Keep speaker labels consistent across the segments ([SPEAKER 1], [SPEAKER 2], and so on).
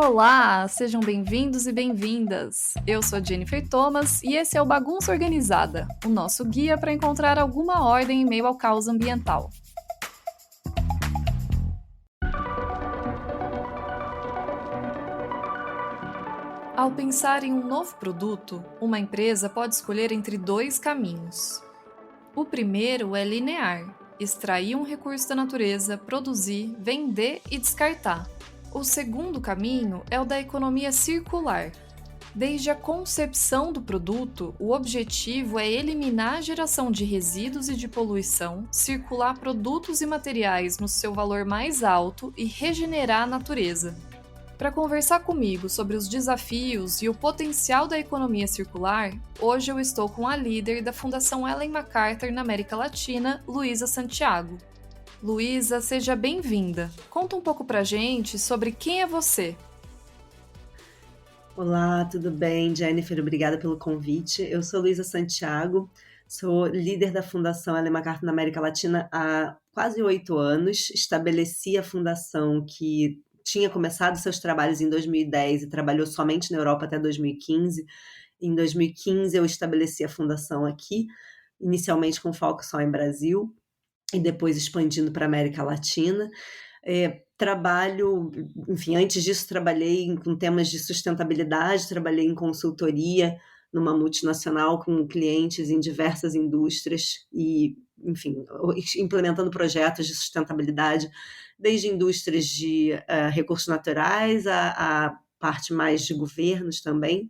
[SPEAKER 1] Olá, sejam bem-vindos e bem-vindas. Eu sou Jennifer Thomas e esse é o Bagunça Organizada, o nosso guia para encontrar alguma ordem em meio ao caos ambiental. Ao pensar em um novo produto, uma empresa pode escolher entre dois caminhos. O primeiro é linear: extrair um recurso da natureza, produzir, vender e descartar. O segundo caminho é o da economia circular. Desde a concepção do produto, o objetivo é eliminar a geração de resíduos e de poluição, circular produtos e materiais no seu valor mais alto e regenerar a natureza. Para conversar comigo sobre os desafios e o potencial da economia circular, hoje eu estou com a líder da Fundação Ellen MacArthur na América Latina, Luísa Santiago. Luísa, seja bem-vinda. Conta um pouco pra gente sobre quem é você.
[SPEAKER 2] Olá, tudo bem, Jennifer? Obrigada pelo convite. Eu sou Luísa Santiago, sou líder da Fundação Ellen MacArthur na América Latina há quase 8 anos. Estabeleci a fundação que tinha começado seus trabalhos em 2010 e trabalhou somente na Europa até 2015. Em 2015 eu estabeleci a fundação aqui, inicialmente com foco só em Brasil e depois expandindo para a América Latina. Trabalho, enfim, antes disso trabalhei com temas de sustentabilidade, trabalhei em consultoria numa multinacional com clientes em diversas indústrias e, enfim, implementando projetos de sustentabilidade, desde indústrias de recursos naturais a parte mais de governos também,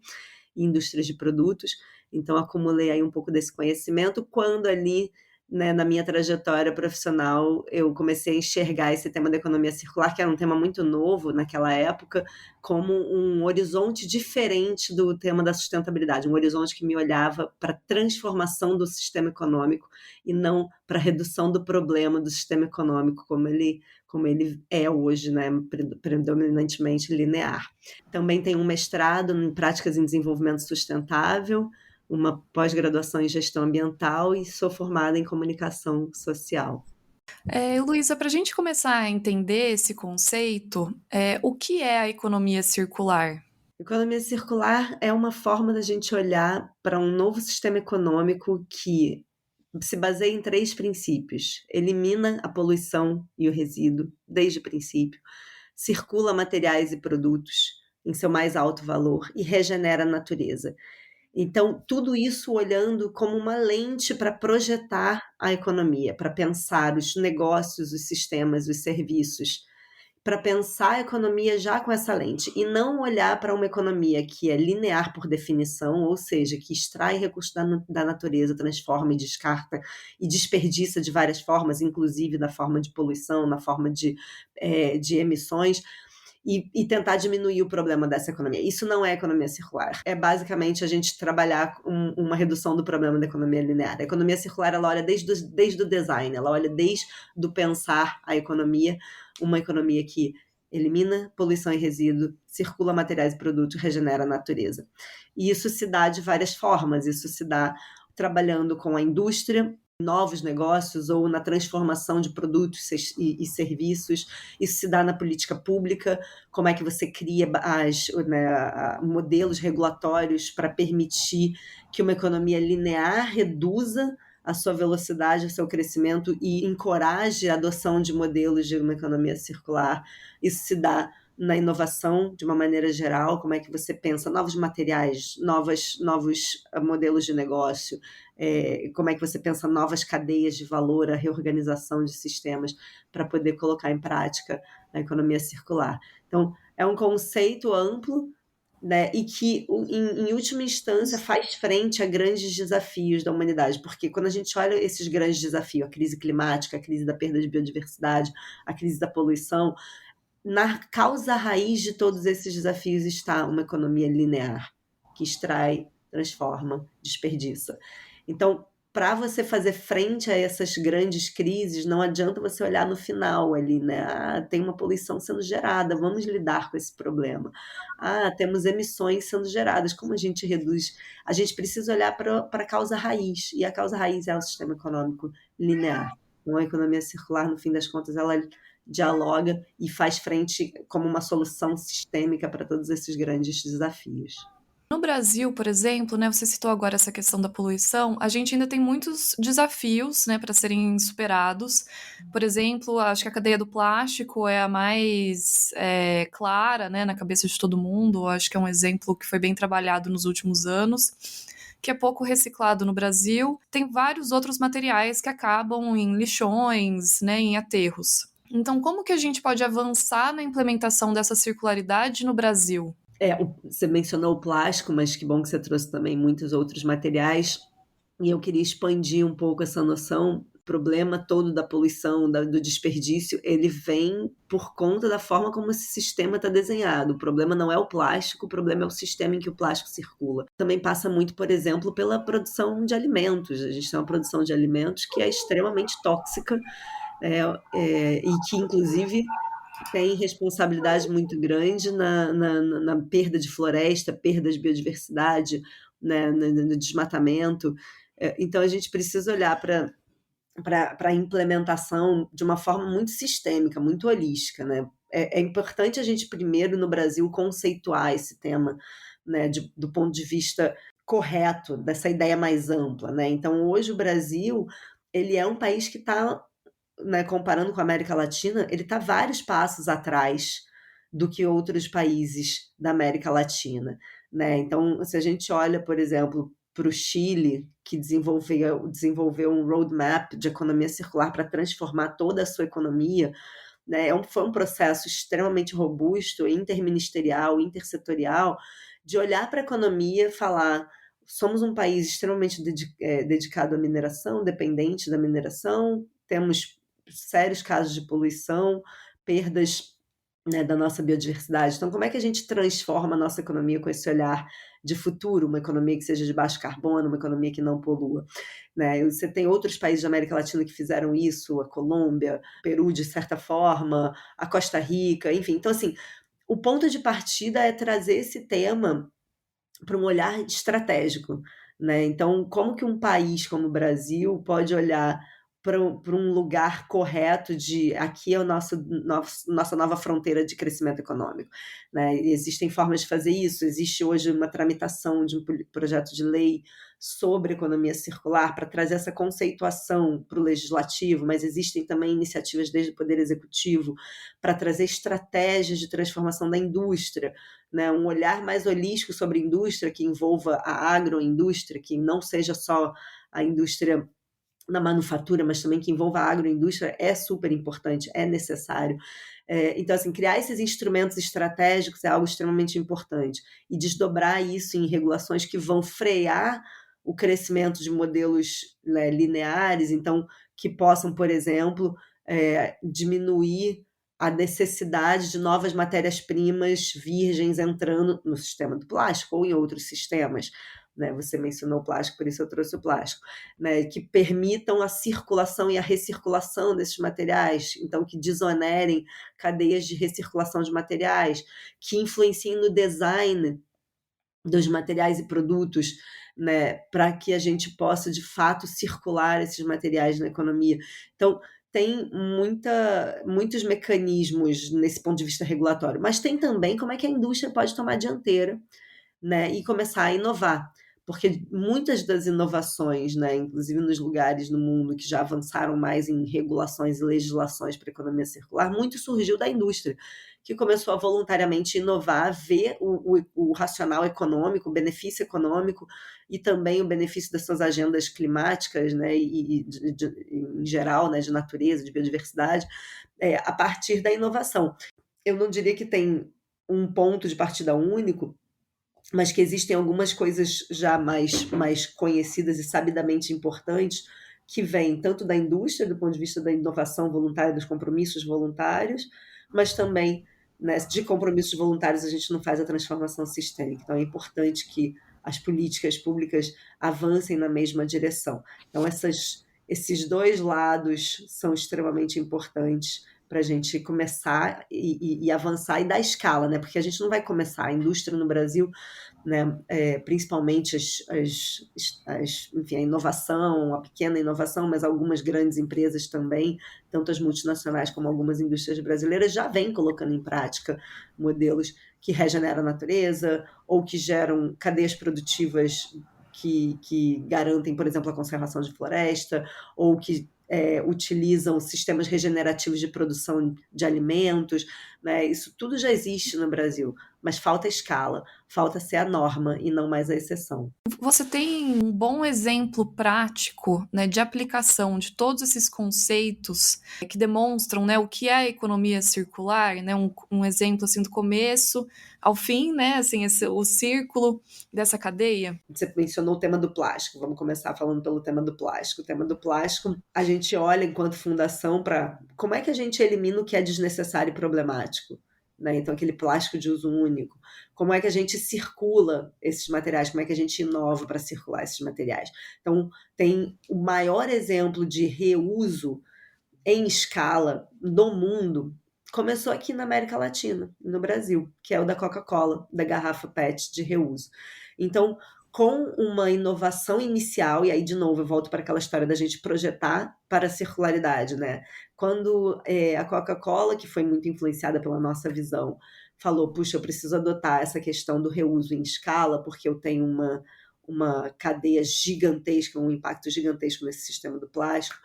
[SPEAKER 2] e indústrias de produtos. Então, acumulei aí um pouco desse conhecimento quando ali, né, na minha trajetória profissional, eu comecei a enxergar esse tema da economia circular, que era um tema muito novo naquela época, como um horizonte diferente do tema da sustentabilidade, um horizonte que me olhava para a transformação do sistema econômico e não para a redução do problema do sistema econômico como ele é hoje, né, predominantemente linear. Também tenho um mestrado em práticas em desenvolvimento sustentável, uma pós-graduação em gestão ambiental e sou formada em comunicação social.
[SPEAKER 1] Luísa, para a gente começar a entender esse conceito, o que é a economia circular?
[SPEAKER 2] Economia circular é uma forma da gente olhar para um novo sistema econômico que se baseia em 3 princípios: elimina a poluição e o resíduo desde o princípio, circula materiais e produtos em seu mais alto valor e regenera a natureza. Então, tudo isso olhando como uma lente para projetar a economia, para pensar os negócios, os sistemas, os serviços, para pensar a economia já com essa lente e não olhar para uma economia que é linear por definição, ou seja, que extrai recursos da natureza, transforma e descarta e desperdiça de várias formas, inclusive na forma de poluição, na forma de emissões, e tentar diminuir o problema dessa economia. Isso não é economia circular. É basicamente a gente trabalhar uma redução do problema da economia linear. A economia circular, ela olha desde o design, ela olha desde o pensar a economia, uma economia que elimina poluição e resíduo, circula materiais e produtos, regenera a natureza. E isso se dá de várias formas. Isso se dá trabalhando com a indústria, novos negócios ou na transformação de produtos e serviços. Isso se dá na política pública, como é que você cria modelos regulatórios para permitir que uma economia linear reduza a sua velocidade, o seu crescimento e encoraje a adoção de modelos de uma economia circular. Isso se dá na inovação, de uma maneira geral, como é que você pensa novos materiais, novos modelos de negócio, como é que você pensa novas cadeias de valor, a reorganização de sistemas para poder colocar em prática a economia circular. Então, é um conceito amplo, né, e que, em última instância, faz frente a grandes desafios da humanidade, porque quando a gente olha esses grandes desafios, a crise climática, a crise da perda de biodiversidade, a crise da poluição, na causa raiz de todos esses desafios está uma economia linear, que extrai, transforma, desperdiça. Então, para você fazer frente a essas grandes crises, não adianta você olhar no final ali, né? Ah, tem uma poluição sendo gerada, vamos lidar com esse problema. Ah, temos emissões sendo geradas, como a gente reduz? A gente precisa olhar para a causa raiz, e a causa raiz é o sistema econômico linear. Então, a economia circular, no fim das contas, ela dialoga e faz frente como uma solução sistêmica para todos esses grandes desafios.
[SPEAKER 1] No Brasil, por exemplo, né, você citou agora essa questão da poluição, a gente ainda tem muitos desafios, né, para serem superados. Por exemplo, acho que a cadeia do plástico é a mais clara, né, na cabeça de todo mundo. Acho que é um exemplo que foi bem trabalhado nos últimos anos, que é pouco reciclado no Brasil. Tem vários outros materiais que acabam em lixões, né, em aterros. Então, como que a gente pode avançar na implementação dessa circularidade no Brasil?
[SPEAKER 2] Você mencionou o plástico, mas que bom que você trouxe também muitos outros materiais, e eu queria expandir um pouco essa noção. O problema todo da poluição, do desperdício, ele vem por conta da forma como esse sistema está desenhado. O problema não é o plástico, o problema é o sistema em que o plástico circula. Também passa muito, por exemplo, pela produção de alimentos. A gente tem uma produção de alimentos que é extremamente tóxica, e que, inclusive, tem responsabilidade muito grande na perda de floresta, perda de biodiversidade, né, no desmatamento. Então, a gente precisa olhar para a implementação de uma forma muito sistêmica, muito holística, né? É importante a gente primeiro, no Brasil, conceituar esse tema, né, do ponto de vista correto, dessa ideia mais ampla, né? Então, hoje o Brasil, ele é um país que está, né, comparando com a América Latina, ele está vários passos atrás do que outros países da América Latina, né? Então, se a gente olha, por exemplo, para o Chile, que desenvolveu um roadmap de economia circular para transformar toda a sua economia, né? Foi um processo extremamente robusto, interministerial, intersetorial, de olhar para a economia e falar: somos um país extremamente dedicado à mineração, dependente da mineração, temos sérios casos de poluição, perdas, né, da nossa biodiversidade. Então, como é que a gente transforma a nossa economia com esse olhar de futuro, uma economia que seja de baixo carbono, uma economia que não polua, né? Você tem outros países da América Latina que fizeram isso, a Colômbia, Peru, de certa forma, a Costa Rica, enfim. Então, assim, o ponto de partida é trazer esse tema para um olhar estratégico, né? Então, como que um país como o Brasil pode olhar para um lugar correto de aqui é nossa nova fronteira de crescimento econômico, né? E existem formas de fazer isso. Existe hoje uma tramitação de um projeto de lei sobre economia circular para trazer essa conceituação para o legislativo, mas existem também iniciativas desde o Poder Executivo para trazer estratégias de transformação da indústria, né? Um olhar mais holístico sobre a indústria, que envolva a agroindústria, que não seja só a indústria na manufatura, mas também que envolva a agroindústria, é super importante, é necessário. Então, assim, criar esses instrumentos estratégicos é algo extremamente importante, e desdobrar isso em regulações que vão frear o crescimento de modelos, né, lineares, então, que possam, por exemplo, diminuir a necessidade de novas matérias-primas virgens entrando no sistema do plástico ou em outros sistemas, né? Você mencionou o plástico, por isso eu trouxe o plástico, né? Que permitam a circulação e a recirculação desses materiais, então que desonerem cadeias de recirculação de materiais, que influenciem no design dos materiais e produtos, né, para que a gente possa, de fato, circular esses materiais na economia. Então, tem muitos mecanismos nesse ponto de vista regulatório, mas tem também como é que a indústria pode tomar a dianteira, né, e começar a inovar. Porque muitas das inovações, né, inclusive nos lugares no mundo que já avançaram mais em regulações e legislações para a economia circular, muito surgiu da indústria, que começou a voluntariamente inovar, ver o racional econômico, o benefício econômico e também o benefício das suas agendas climáticas, né, em geral, né, de natureza, de biodiversidade, a partir da inovação. Eu não diria que tem um ponto de partida único, mas que existem algumas coisas já mais conhecidas e sabidamente importantes, que vêm tanto da indústria, do ponto de vista da inovação voluntária, dos compromissos voluntários, mas também, né, de compromissos voluntários a gente não faz a transformação sistêmica. Então é importante que as políticas públicas avancem na mesma direção. Então esses dois lados são extremamente importantes para a gente começar e avançar e dar escala, né? Porque a gente não vai começar a indústria no Brasil, né? Principalmente enfim, a inovação, a pequena inovação, mas algumas grandes empresas também, tanto as multinacionais como algumas indústrias brasileiras, já vêm colocando em prática modelos que regeneram a natureza ou que geram cadeias produtivas que garantem, por exemplo, a conservação de floresta, ou que utilizam sistemas regenerativos de produção de alimentos, né? Isso tudo já existe no Brasil, mas falta escala, falta ser a norma e não mais a exceção.
[SPEAKER 1] Você tem um bom exemplo prático, né, de aplicação de todos esses conceitos que demonstram, né, o que é a economia circular, né, um exemplo assim do começo ao fim, né, assim, o círculo dessa cadeia?
[SPEAKER 2] Você mencionou o tema do plástico, vamos começar falando pelo tema do plástico. O tema do plástico, a gente olha enquanto fundação para como é que a gente elimina o que é desnecessário e problemático, né? Então, aquele plástico de uso único. Como é que a gente circula esses materiais? Como é que a gente inova para circular esses materiais? Então, tem o maior exemplo de reuso em escala do mundo, começou aqui na América Latina, no Brasil, que é o da Coca-Cola, da garrafa PET de reuso. Então, com uma inovação inicial, e aí, de novo, eu volto para aquela história da gente projetar para a circularidade, né? Quando a Coca-Cola, que foi muito influenciada pela nossa visão, falou, puxa, eu preciso adotar essa questão do reuso em escala, porque eu tenho uma cadeia gigantesca, um impacto gigantesco nesse sistema do plástico.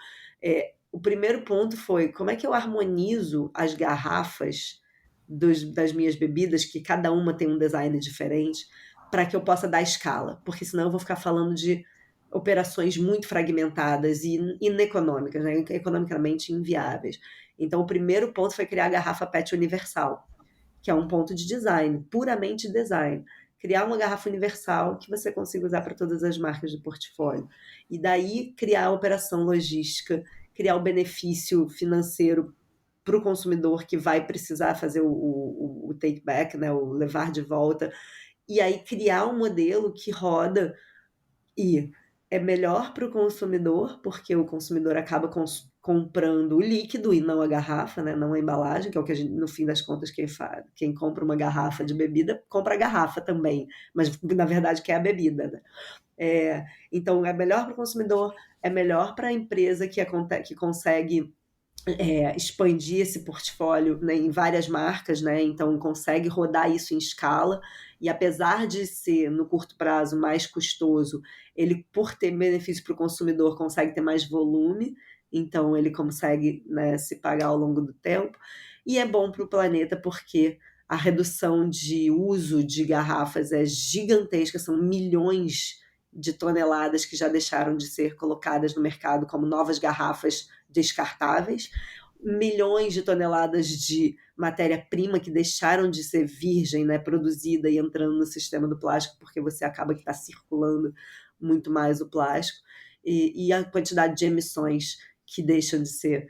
[SPEAKER 2] O primeiro ponto foi como é que eu harmonizo as garrafas das minhas bebidas, que cada uma tem um design diferente, para que eu possa dar escala, porque senão eu vou ficar falando de operações muito fragmentadas e ineconômicas, né? Economicamente inviáveis. Então, o primeiro ponto foi criar a garrafa PET universal, que é um ponto de design, puramente design. Criar uma garrafa universal que você consiga usar para todas as marcas do portfólio. E daí criar a operação logística, criar o benefício financeiro para o consumidor que vai precisar fazer o take back, né, o levar de volta, e aí criar um modelo que roda e é melhor para o consumidor, porque o consumidor acaba comprando o líquido e não a garrafa, né? Não a embalagem, que é o que a gente, no fim das contas, quem compra uma garrafa de bebida, compra a garrafa também, mas na verdade quer a bebida, né? Então é melhor para o consumidor, é melhor para a empresa que consegue expandir esse portfólio, né, em várias marcas, né, então consegue rodar isso em escala, e apesar de ser, no curto prazo, mais custoso, ele, por ter benefício para o consumidor, consegue ter mais volume, então ele consegue, né, se pagar ao longo do tempo, e é bom para o planeta porque a redução de uso de garrafas é gigantesca, são milhões de toneladas que já deixaram de ser colocadas no mercado como novas garrafas descartáveis, milhões de toneladas de matéria-prima que deixaram de ser virgem, né, produzida e entrando no sistema do plástico, porque você acaba que está circulando muito mais o plástico, e a quantidade de emissões que deixam de ser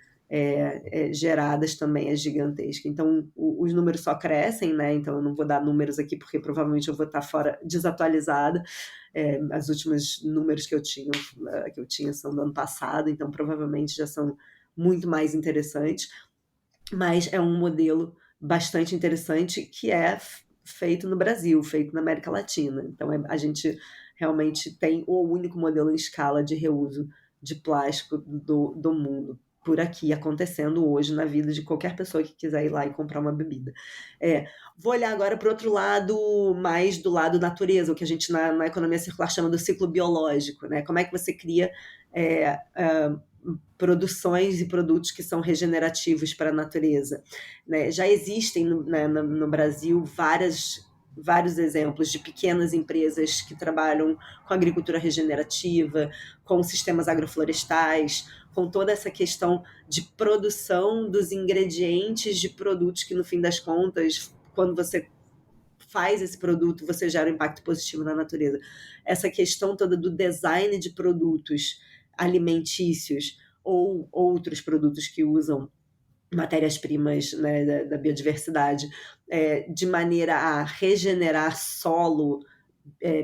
[SPEAKER 2] geradas também é gigantesca. Então, os números só crescem, né? Então, eu não vou dar números aqui, porque provavelmente eu vou estar fora, desatualizada. As últimas números que eu tinha são do ano passado, então provavelmente já são muito mais interessantes, mas é um modelo bastante interessante que é feito no Brasil, feito na América Latina. Então, a gente realmente tem o único modelo em escala de reuso de plástico do mundo por aqui, acontecendo hoje na vida de qualquer pessoa que quiser ir lá e comprar uma bebida. Vou olhar agora para o outro lado, mais do lado natureza, o que a gente na economia circular chama do ciclo biológico, né? Como é que você cria produções e produtos que são regenerativos para a natureza, né? Já existem no Brasil vários exemplos de pequenas empresas que trabalham com agricultura regenerativa, com sistemas agroflorestais, com toda essa questão de produção dos ingredientes de produtos que, no fim das contas, quando você faz esse produto, você gera um impacto positivo na natureza. Essa questão toda do design de produtos alimentícios ou outros produtos que usam matérias-primas, né, da biodiversidade, de maneira a regenerar solo,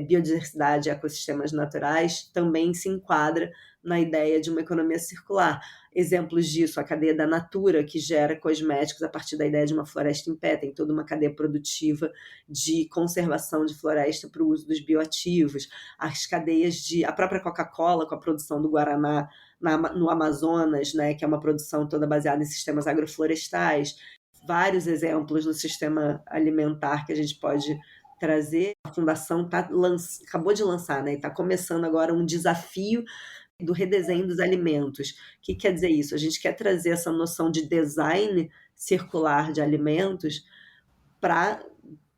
[SPEAKER 2] biodiversidade e ecossistemas naturais, também se enquadra na ideia de uma economia circular. Exemplos disso, a cadeia da Natura, que gera cosméticos a partir da ideia de uma floresta em pé, tem toda uma cadeia produtiva de conservação de floresta para o uso dos bioativos, as cadeias a própria Coca-Cola, com a produção do Guaraná no Amazonas, né, que é uma produção toda baseada em sistemas agroflorestais, vários exemplos no sistema alimentar que a gente pode trazer. A Fundação acabou de lançar, né, e está começando agora um desafio do redesenho dos alimentos. O que quer dizer isso? A gente quer trazer essa noção de design circular de alimentos para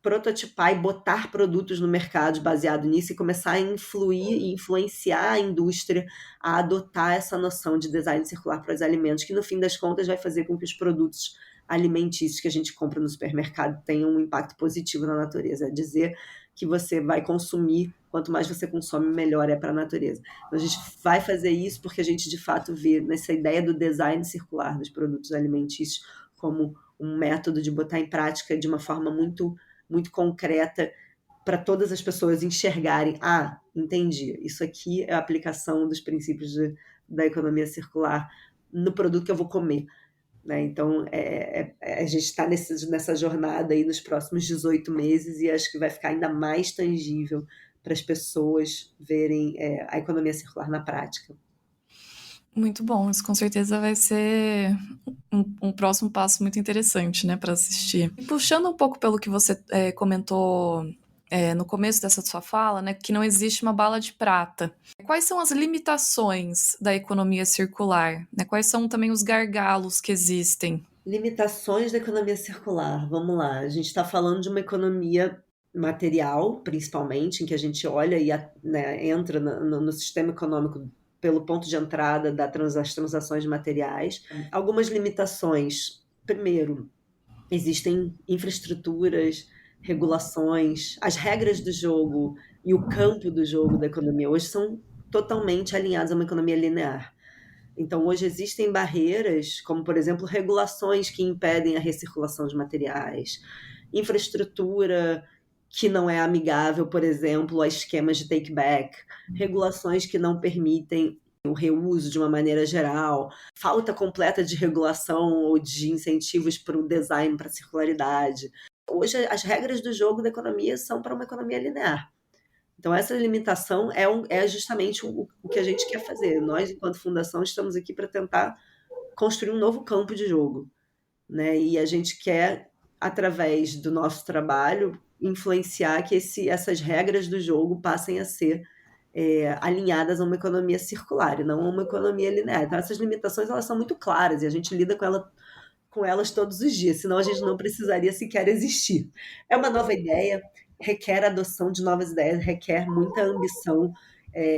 [SPEAKER 2] prototipar e botar produtos no mercado baseado nisso e começar a influir e influenciar a indústria a adotar essa noção de design circular para os alimentos, que no fim das contas vai fazer com que os produtos alimentícios que a gente compra no supermercado tenham um impacto positivo na natureza. É dizer que você vai consumir, quanto mais você consome, melhor é para a natureza. Então, a gente vai fazer isso porque a gente, de fato, vê nessa ideia do design circular dos produtos alimentícios como um método de botar em prática de uma forma muito, muito concreta para todas as pessoas enxergarem, entendi, isso aqui é a aplicação dos princípios da economia circular no produto que eu vou comer. Né? Então, a gente está nessa jornada aí nos próximos 18 meses e acho que vai ficar ainda mais tangível para as pessoas verem a economia circular na prática.
[SPEAKER 1] Muito bom, isso com certeza vai ser um próximo passo muito interessante, né, para assistir. E puxando um pouco pelo que você comentou no começo dessa sua fala, né, que não existe uma bala de prata. Quais são as limitações da economia circular? Né? Quais são também os gargalos que existem?
[SPEAKER 2] Limitações da economia circular, vamos lá. A gente está falando de uma economia material, principalmente, em que a gente olha e entra no sistema econômico pelo ponto de entrada das transações de materiais. Algumas limitações. Primeiro, existem infraestruturas, regulações, as regras do jogo e o campo do jogo da economia hoje são totalmente alinhados a uma economia linear. Então, hoje existem barreiras, como, por exemplo, regulações que impedem a recirculação de materiais, infraestrutura que não é amigável, por exemplo, a esquemas de take-back, regulações que não permitem o reuso de uma maneira geral, falta completa de regulação ou de incentivos para o design, para a circularidade. Hoje, as regras do jogo da economia são para uma economia linear. Então, essa limitação é justamente o que a gente quer fazer. Nós, enquanto fundação, estamos aqui para tentar construir um novo campo de jogo. Né? E a gente quer, através do nosso trabalho, influenciar que essas regras do jogo passem a ser alinhadas a uma economia circular e não a uma economia linear. Então, essas limitações elas são muito claras e a gente lida com elas todos os dias, senão a gente não precisaria sequer existir. É uma nova ideia, requer adoção de novas ideias, requer muita ambição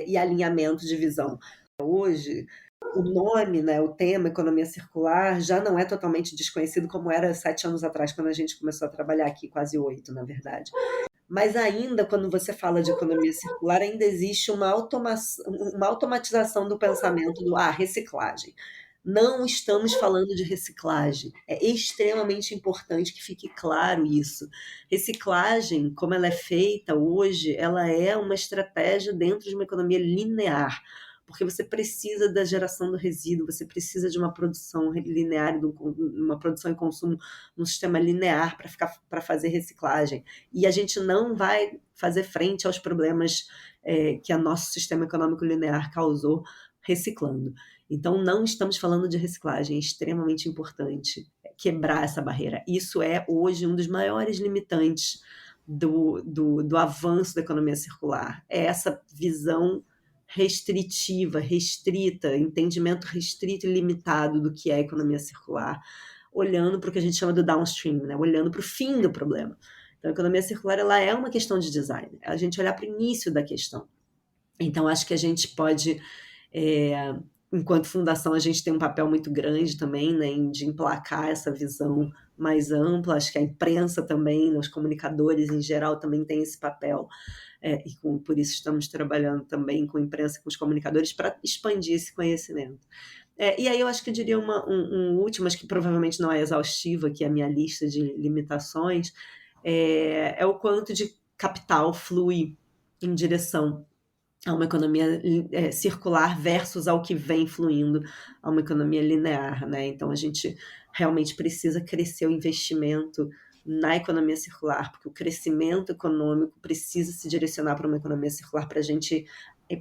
[SPEAKER 2] e alinhamento de visão. Hoje, o nome, né, o tema economia circular já não é totalmente desconhecido como era 7 anos atrás, quando a gente começou a trabalhar aqui, quase 8, na verdade. Mas ainda, quando você fala de economia circular, ainda existe uma automatização do pensamento do reciclagem. Não estamos falando de reciclagem. É extremamente importante que fique claro isso. Reciclagem, como ela é feita hoje, ela é uma estratégia dentro de uma economia linear, porque você precisa da geração do resíduo, você precisa de uma produção linear, uma produção e consumo num sistema linear para fazer reciclagem. E a gente não vai fazer frente aos problemas que o nosso sistema econômico linear causou reciclando. Então, não estamos falando de reciclagem, é extremamente importante quebrar essa barreira. Isso é, hoje, um dos maiores limitantes do avanço da economia circular. É essa visão restritiva, restrita, entendimento restrito e limitado do que é a economia circular, olhando para o que a gente chama do downstream, né? Olhando para o fim do problema. Então, a economia circular ela é uma questão de design, é a gente olhar para o início da questão. Então, acho que a gente pode, enquanto fundação, a gente tem um papel muito grande também, né, de emplacar essa visão mais ampla. Acho que a imprensa também, os comunicadores em geral também têm esse papel. Por isso estamos trabalhando também com a imprensa e com os comunicadores para expandir esse conhecimento. E aí eu acho que eu diria um último, mas que provavelmente não é exaustivo, que é a minha lista de limitações, é o quanto de capital flui em direção a uma economia circular versus ao que vem fluindo a uma economia linear, né? Então a gente realmente precisa crescer o investimento na economia circular, porque o crescimento econômico precisa se direcionar para uma economia circular para a gente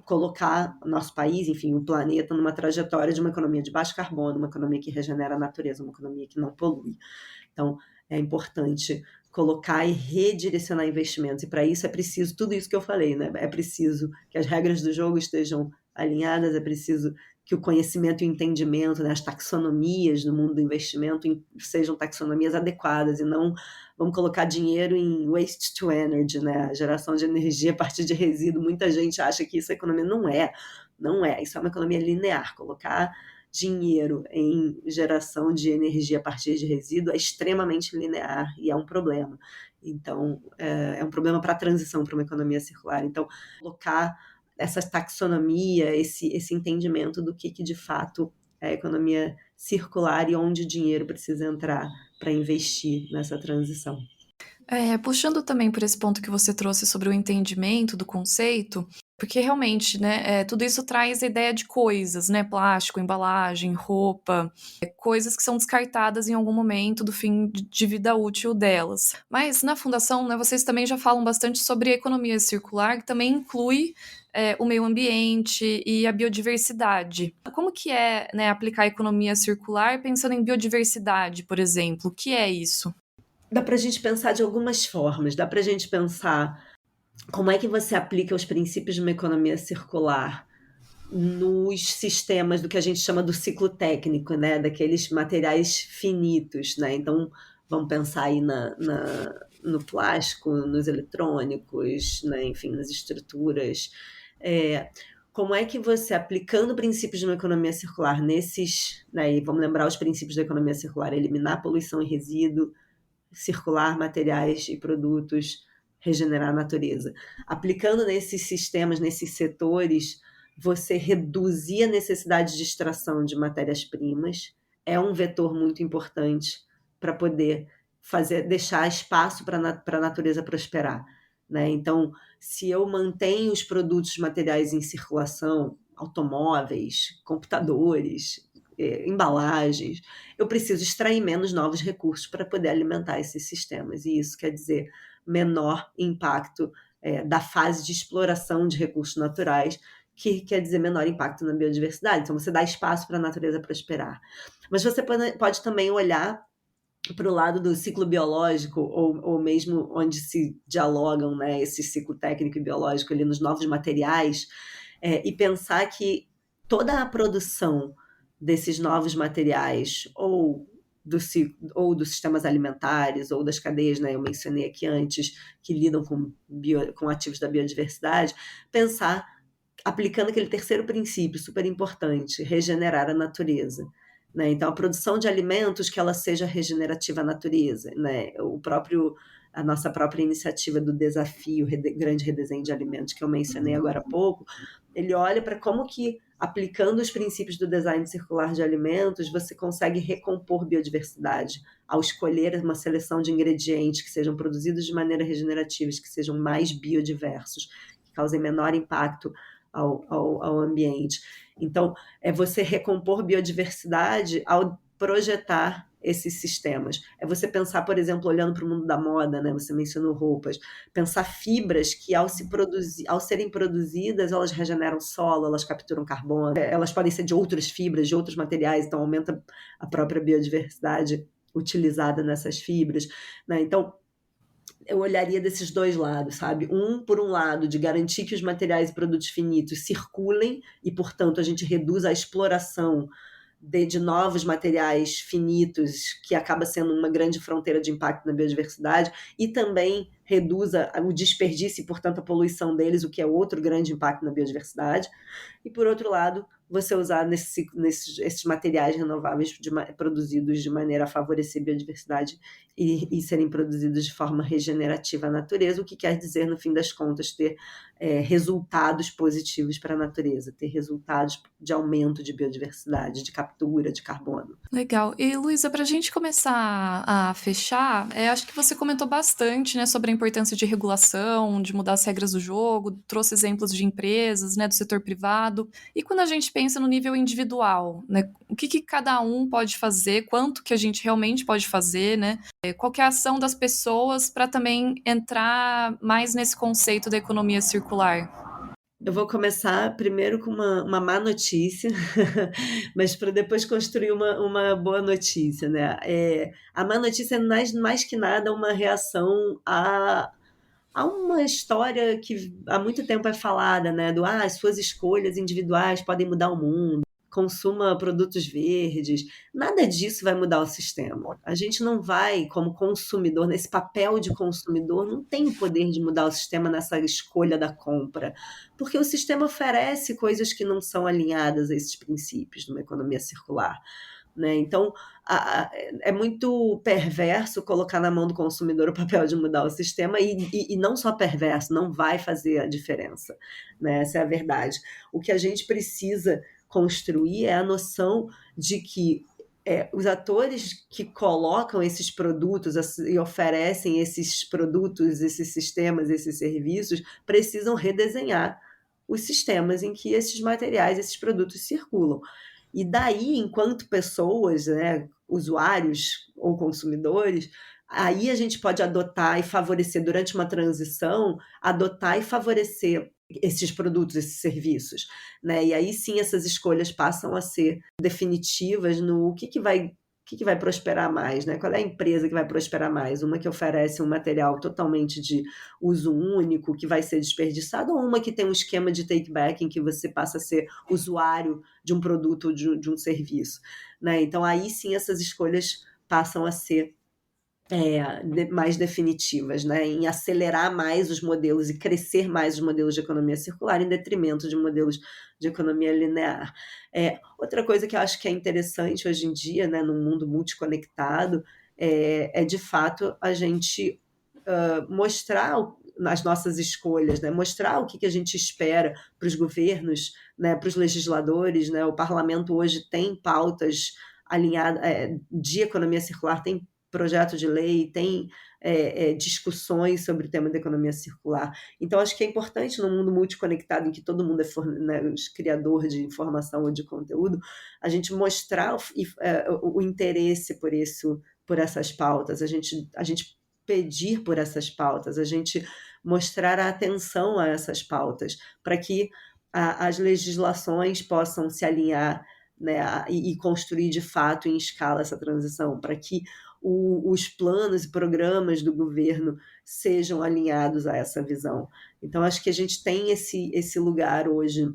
[SPEAKER 2] colocar o nosso país, enfim, o planeta, numa trajetória de uma economia de baixo carbono, uma economia que regenera a natureza, uma economia que não polui. Então, é importante colocar e redirecionar investimentos, e para isso é preciso tudo isso que eu falei, né? É preciso que as regras do jogo estejam alinhadas, é preciso que o conhecimento e o entendimento, né, as taxonomias no mundo do investimento sejam taxonomias adequadas e não vamos colocar dinheiro em waste to energy, né, a geração de energia a partir de resíduo. Muita gente acha que isso é economia, não é, isso é uma economia linear, colocar dinheiro em geração de energia a partir de resíduo é extremamente linear e é um problema. Então, é um problema para a transição para uma economia circular. Então, colocar essa taxonomia, esse entendimento do que de fato é a economia circular e onde o dinheiro precisa entrar para investir nessa transição.
[SPEAKER 1] Puxando também por esse ponto que você trouxe sobre o entendimento do conceito, porque realmente, né, tudo isso traz a ideia de coisas, né, plástico, embalagem, roupa, coisas que são descartadas em algum momento do fim de vida útil delas. Mas na fundação, né, vocês também já falam bastante sobre a economia circular, que também inclui o meio ambiente e a biodiversidade. Como que é, né, aplicar a economia circular pensando em biodiversidade, por exemplo? O que é isso?
[SPEAKER 2] Dá para a gente pensar de algumas formas, dá para a gente pensar como é que você aplica os princípios de uma economia circular nos sistemas do que a gente chama do ciclo técnico, né? Daqueles materiais finitos, né? Então, vamos pensar aí no plástico, nos eletrônicos, né? Enfim, nas estruturas. Como é que você, aplicando princípios de uma economia circular nesses, né? E vamos lembrar os princípios da economia circular: eliminar poluição e resíduo, circular materiais e produtos, regenerar a natureza. Aplicando nesses sistemas, nesses setores, você reduzir a necessidade de extração de matérias-primas, é um vetor muito importante para poder deixar espaço para a natureza prosperar. Né? Então, se eu mantenho os produtos materiais em circulação, automóveis, computadores, embalagens, eu preciso extrair menos novos recursos para poder alimentar esses sistemas. E isso quer dizer menor impacto da fase de exploração de recursos naturais, que quer dizer menor impacto na biodiversidade. Então, você dá espaço para a natureza prosperar. Mas você pode também olhar para o lado do ciclo biológico, ou mesmo onde se dialogam, né, esse ciclo técnico e biológico ali nos novos materiais, e pensar que toda a produção desses novos materiais, ou dos sistemas alimentares, ou das cadeias, né, eu mencionei aqui antes, que lidam com ativos da biodiversidade, pensar aplicando aquele terceiro princípio super importante: regenerar a natureza. Né? Então, a produção de alimentos, que ela seja regenerativa à natureza. Né? A nossa própria iniciativa do desafio Grande Redesenho de Alimentos, que eu mencionei agora há pouco, ele olha para como que, aplicando os princípios do design circular de alimentos, você consegue recompor biodiversidade ao escolher uma seleção de ingredientes que sejam produzidos de maneira regenerativa, que sejam mais biodiversos, que causem menor impacto ao ambiente. Então, é você recompor biodiversidade ao projetar esses sistemas. É você pensar, por exemplo, olhando para o mundo da moda, né? Você mencionou roupas, pensar fibras que, ao serem produzidas, elas regeneram solo, elas capturam carbono, elas podem ser de outras fibras, de outros materiais, então aumenta a própria biodiversidade utilizada nessas fibras. Né? Então, eu olharia desses dois lados, sabe? Por um lado, de garantir que os materiais e produtos finitos circulem e, portanto, a gente reduz a exploração de novos materiais finitos, que acaba sendo uma grande fronteira de impacto na biodiversidade, e também reduza o desperdício e, portanto, a poluição deles, o que é outro grande impacto na biodiversidade. E, por outro lado, você usar esses materiais renováveis produzidos de maneira a favorecer a biodiversidade e serem produzidos de forma regenerativa à natureza, o que quer dizer, no fim das contas, ter resultados positivos para a natureza, ter resultados de aumento de biodiversidade, de captura de carbono.
[SPEAKER 1] Legal. E, Luísa, para a gente começar a fechar, acho que você comentou bastante, né, sobre a importância de regulação, de mudar as regras do jogo, trouxe exemplos de empresas, né, do setor privado. E quando a gente pensa no nível individual, né, o que cada um pode fazer, quanto que a gente realmente pode fazer, né? Qual que é a ação das pessoas para também entrar mais nesse conceito da economia circular?
[SPEAKER 2] Eu vou começar primeiro com uma má notícia, mas para depois construir uma boa notícia, né. A má notícia é mais que nada uma reação a uma história que há muito tempo é falada, né, as suas escolhas individuais podem mudar o mundo, consuma produtos verdes. Nada disso vai mudar o sistema. A gente não vai, como consumidor, nesse papel de consumidor, não tem o poder de mudar o sistema nessa escolha da compra, porque o sistema oferece coisas que não são alinhadas a esses princípios numa economia circular, né. Então, é muito perverso colocar na mão do consumidor o papel de mudar o sistema e não só perverso, não vai fazer a diferença, né, essa é a verdade. O que a gente precisa construir é a noção de que, os atores que colocam esses produtos e oferecem esses produtos, esses sistemas, esses serviços, precisam redesenhar os sistemas em que esses materiais, esses produtos circulam. E daí, enquanto pessoas, né, usuários ou consumidores, aí a gente pode adotar e favorecer durante uma transição, adotar e favorecer esses produtos, esses serviços, né? E aí sim essas escolhas passam a ser definitivas no o que vai prosperar mais, né? Qual é a empresa que vai prosperar mais? Uma que oferece um material totalmente de uso único, que vai ser desperdiçado, ou uma que tem um esquema de take back em que você passa a ser usuário de um produto ou de um serviço, né? Então aí sim essas escolhas passam a ser mais definitivas, né, em acelerar mais os modelos e crescer mais os modelos de economia circular em detrimento de modelos de economia linear. Outra coisa que eu acho que é interessante hoje em dia, né, num mundo multiconectado, é de fato a gente mostrar nas nossas escolhas, né, mostrar o que a gente espera para os governos, né, para os legisladores, né, o parlamento hoje tem pautas alinhadas de economia circular, tem projeto de lei, tem discussões sobre o tema da economia circular. Então, acho que é importante num mundo multiconectado em que todo mundo é né, criador de informação ou de conteúdo, a gente mostrar o interesse por essas pautas, a gente pedir por essas pautas, a gente mostrar a atenção a essas pautas, para que as legislações possam se alinhar, né, e construir de fato em escala essa transição, para que os planos e programas do governo sejam alinhados a essa visão. Então, acho que a gente tem esse lugar hoje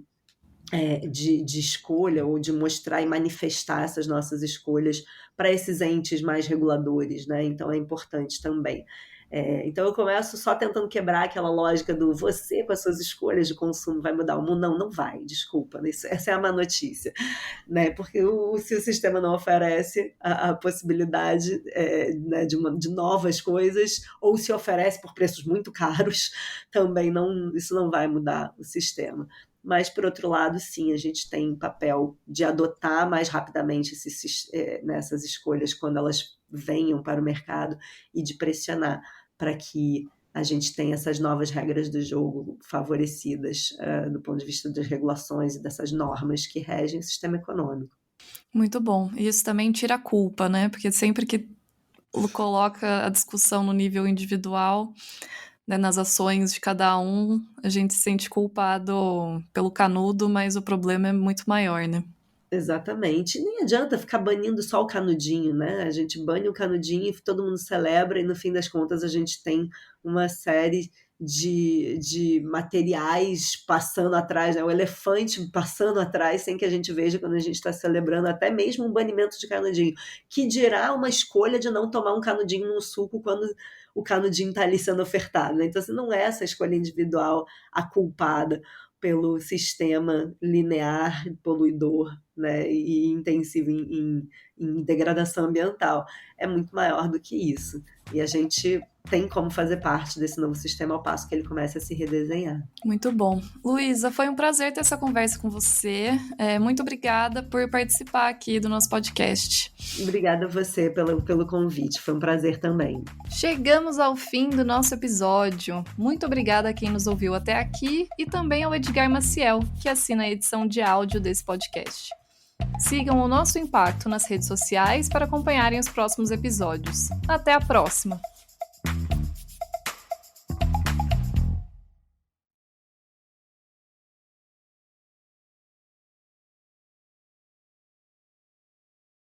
[SPEAKER 2] de escolha ou de mostrar e manifestar essas nossas escolhas para esses entes mais reguladores, né? Então é importante também. Então eu começo só tentando quebrar aquela lógica do você com as suas escolhas de consumo vai mudar o mundo. Não, não vai, desculpa, essa é a má notícia, né? Porque se o sistema não oferece a possibilidade né, de novas coisas, ou se oferece por preços muito caros, também isso não vai mudar o sistema. Mas, por outro lado, sim, a gente tem papel de adotar mais rapidamente nessas escolhas quando elas venham para o mercado e de pressionar para que a gente tenha essas novas regras do jogo favorecidas do ponto de vista das regulações e dessas normas que regem o sistema econômico.
[SPEAKER 1] Muito bom. E isso também tira a culpa, né? Porque sempre que coloca a discussão no nível individual, né, nas ações de cada um, a gente se sente culpado pelo canudo, mas o problema é muito maior, né?
[SPEAKER 2] Exatamente. E nem adianta ficar banindo só o canudinho, né? A gente bane o canudinho e todo mundo celebra, e no fim das contas a gente tem uma série de materiais passando atrás, né? O elefante passando atrás sem que a gente veja quando a gente está celebrando até mesmo um banimento de canudinho. Que dirá uma escolha de não tomar um canudinho no suco quando o canudinho está ali sendo ofertado, né? Então, assim, não é essa escolha individual a culpada pelo sistema linear poluidor, né, e intensivo em degradação ambiental. É muito maior do que isso. E a gente tem como fazer parte desse novo sistema ao passo que ele começa a se redesenhar.
[SPEAKER 1] Muito bom. Luísa, foi um prazer ter essa conversa com você. Muito obrigada por participar aqui do nosso podcast.
[SPEAKER 2] Obrigada a você pelo convite, foi um prazer também.
[SPEAKER 1] Chegamos ao fim do nosso episódio. Muito obrigada a quem nos ouviu até aqui e também ao Edgar Maciel, que assina a edição de áudio desse podcast. Sigam o Nosso Impacto nas redes sociais para acompanharem os próximos episódios. Até a próxima!